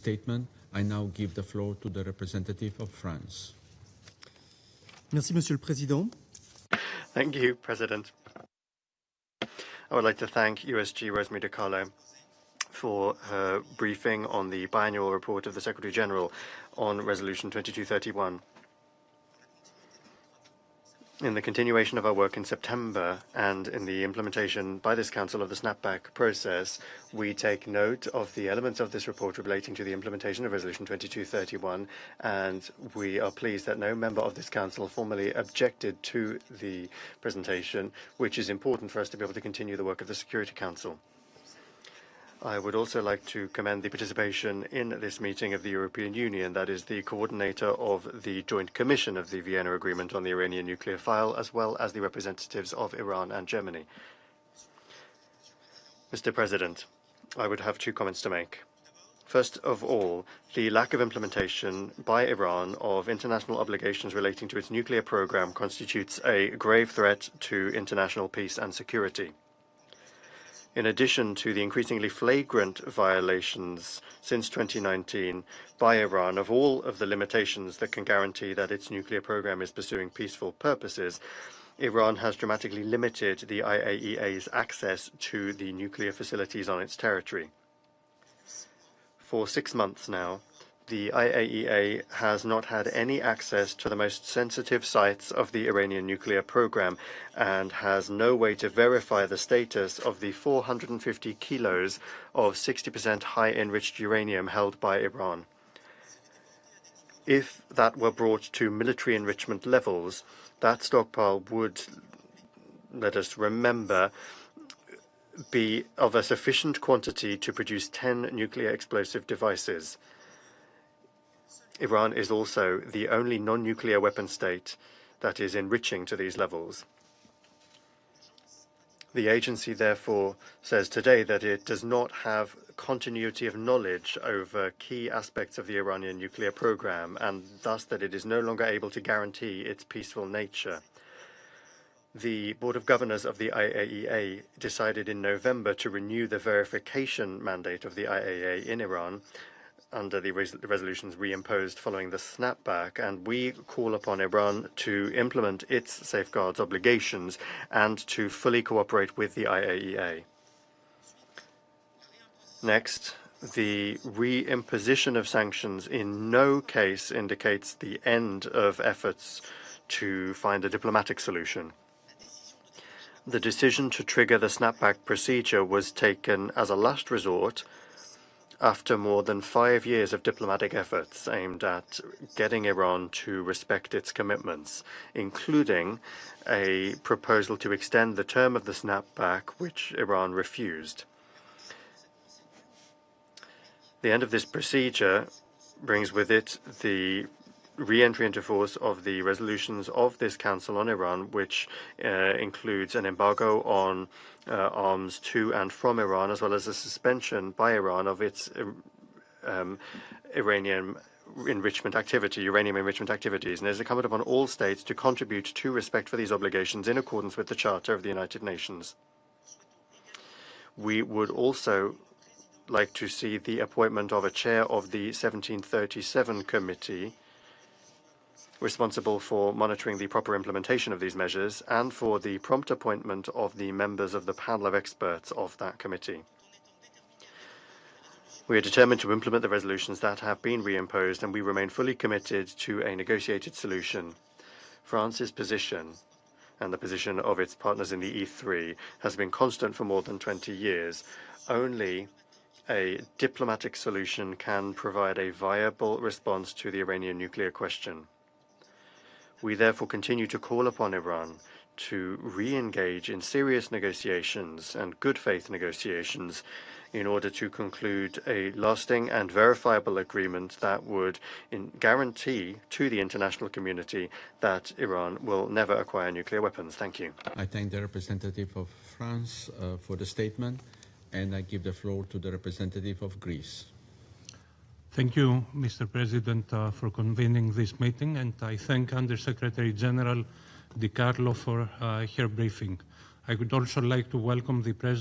statement. I now give the floor to the representative of France. Merci, Monsieur le Président. Thank you, President. I would like to thank USG Rosemary DiCarlo for her briefing on the biannual report of the Secretary General on Resolution 2231. In the continuation of our work in September and in the implementation by this Council of the snapback process, we take note of the elements of this report relating to the implementation of Resolution 2231, and we are pleased that no member of this Council formally objected to the presentation, which is important for us to be able to continue the work of the Security Council. I would also like to commend the participation in this meeting of the European Union, that is the coordinator of the Joint Commission of the Vienna Agreement on the Iranian nuclear file, as well as the representatives of Iran and Germany. Mr. President, I would have two comments to make. First of all, the lack of implementation by Iran of international obligations relating to its nuclear program constitutes a grave threat to international peace and security. In addition to the increasingly flagrant violations since 2019 by Iran of all of the limitations that can guarantee that its nuclear program is pursuing peaceful purposes, Iran has dramatically limited the IAEA's access to the nuclear facilities on its territory. For 6 months now, the IAEA has not had any access to the most sensitive sites of the Iranian nuclear program and has no way to verify the status of the 450 kilos of 60% high-enriched uranium held by Iran. If that were brought to military enrichment levels, that stockpile would, let us remember, be of a sufficient quantity to produce 10 nuclear explosive devices. Iran is also the only non-nuclear weapon state that is enriching to these levels. The agency, therefore, says today that it does not have continuity of knowledge over key aspects of the Iranian nuclear program, and thus that it is no longer able to guarantee its peaceful nature. The Board of Governors of the IAEA decided in November to renew the verification mandate of the IAEA in Iran under the resolutions reimposed following the snapback, and we call upon Iran to implement its safeguards obligations and to fully cooperate with the IAEA. Next, the reimposition of sanctions in no case indicates the end of efforts to find a diplomatic solution. The decision to trigger the snapback procedure was taken as a last resort after more than 5 years of diplomatic efforts aimed at getting Iran to respect its commitments, including a proposal to extend the term of the snapback, which Iran refused. The end of this procedure brings with it the re-entry into force of the resolutions of this Council on Iran, which includes an embargo on arms to and from Iran, as well as a suspension by Iran of its uranium enrichment activities. And it is incumbent upon all states to contribute to respect for these obligations in accordance with the Charter of the United Nations. We would also like to see the appointment of a chair of the 1737 Committee, responsible for monitoring the proper implementation of these measures, and for the prompt appointment of the members of the panel of experts of that committee. We are determined to implement the resolutions that have been reimposed, and we remain fully committed to a negotiated solution. France's position, and the position of its partners in the E3, has been constant for more than 20 years. Only a diplomatic solution can provide a viable response to the Iranian nuclear question. We therefore continue to call upon Iran to re-engage in serious negotiations and good faith negotiations in order to conclude a lasting and verifiable agreement that would guarantee to the international community that Iran will never acquire nuclear weapons. Thank you. I thank the representative of France for the statement, and I give the floor to the representative of Greece. Thank you, Mr. President, for convening this meeting, and I thank Under-Secretary General DiCarlo for her briefing. I would also like to welcome the President